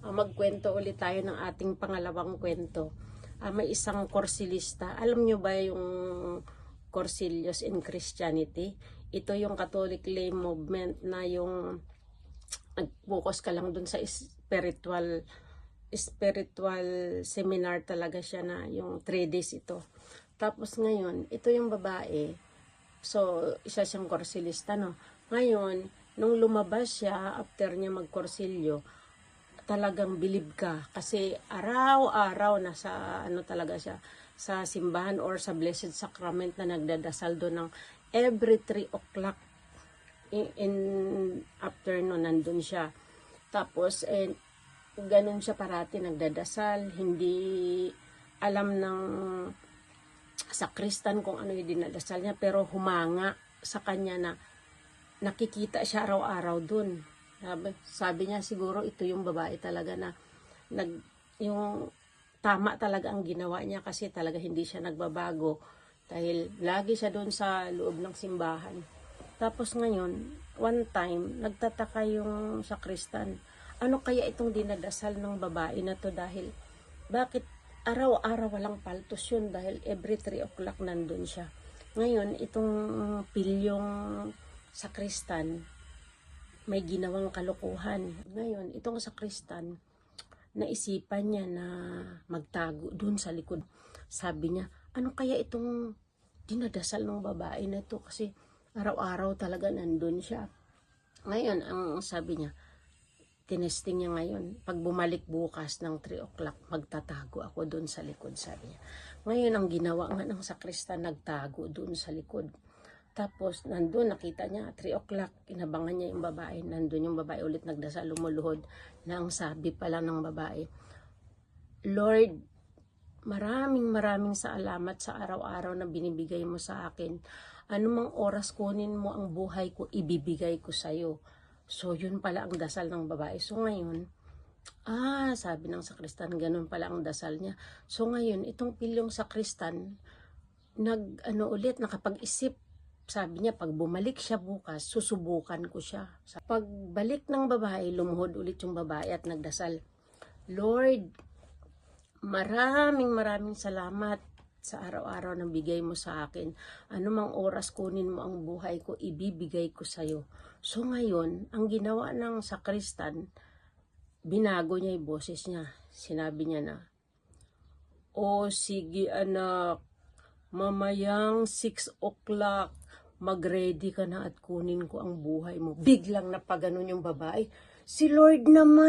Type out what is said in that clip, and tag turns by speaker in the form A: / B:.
A: Magkwento ulit tayo ng ating pangalawang kwento. May isang korsilista. Alam nyo ba yung Corsilius in Christianity? Ito yung Catholic lay movement na yung nag-focus ka lang dun sa spiritual seminar talaga siya, na yung 3 days ito. Tapos ngayon, ito yung babae. So, isa siyang korsilista, no? Ngayon, nung lumabas siya, after niya magkorsilyo, talagang bilib ka. Kasi araw-araw na talaga siya, sa simbahan or sa Blessed Sacrament na nagdadasal doon ng every 3 o'clock in afternoon, nandun siya. Tapos, ganun siya parati nagdadasal, hindi alam ng sakristan kung ano yung dinadasal niya, pero humanga sa kanya na nakikita siya araw-araw dun. Sabi niya siguro ito yung babae talaga na yung tama talaga ang ginawa niya, kasi talaga hindi siya nagbabago dahil lagi siya doon sa loob ng simbahan. Tapos ngayon, one time, nagtataka yung sakristan, ano kaya itong dinadasal ng babae na to, dahil bakit araw-araw walang paltos yun, dahil every 3 o'clock nandun siya. Ngayon, itong pilyong sakristan may ginawang kalokohan. Ngayon, itong sakristan, naisipan niya na magtago dun sa likod. Sabi niya, ano kaya itong dinadasal ng babae na to, kasi araw-araw talaga nandun siya. Ngayon, ang sabi niya, tinesting niya ngayon, pag bumalik bukas ng 3 o'clock, magtatago ako dun sa likod, sabi niya. Ngayon, ang ginawa nga ng sakristan, nagtago dun sa likod. Tapos, nandun, nakita niya, 3 o'clock, inabangan niya yung babae. Nandun yung babae ulit nagdasal, lumuluhod, na ang sabi pala ng babae, Lord, maraming salamat sa araw-araw na binibigay mo sa akin. Anumang oras kunin mo ang buhay ko, ibibigay ko sa'yo. So, yun pala ang dasal ng babae. So, ngayon, sabi ng sakristan, ganun pala ang dasal niya. So, ngayon, itong pilyong sakristan, nakapag-isip. Sabi niya, pag bumalik siya bukas, susubukan ko siya. Pagbalik ng babae, lumuhod ulit yung babae at nagdasal, Lord, maraming salamat sa araw-araw na bigay mo sa akin. Anumang oras kunin mo ang buhay ko, ibibigay ko sa'yo. So ngayon, ang ginawa ng sakristan, binago niya yung boses niya. Sinabi niya na, O sige anak, mamayang 6 o'clock, mag-ready ka na at kunin ko ang buhay mo. Biglang napaganon yung babae. Si Lord naman,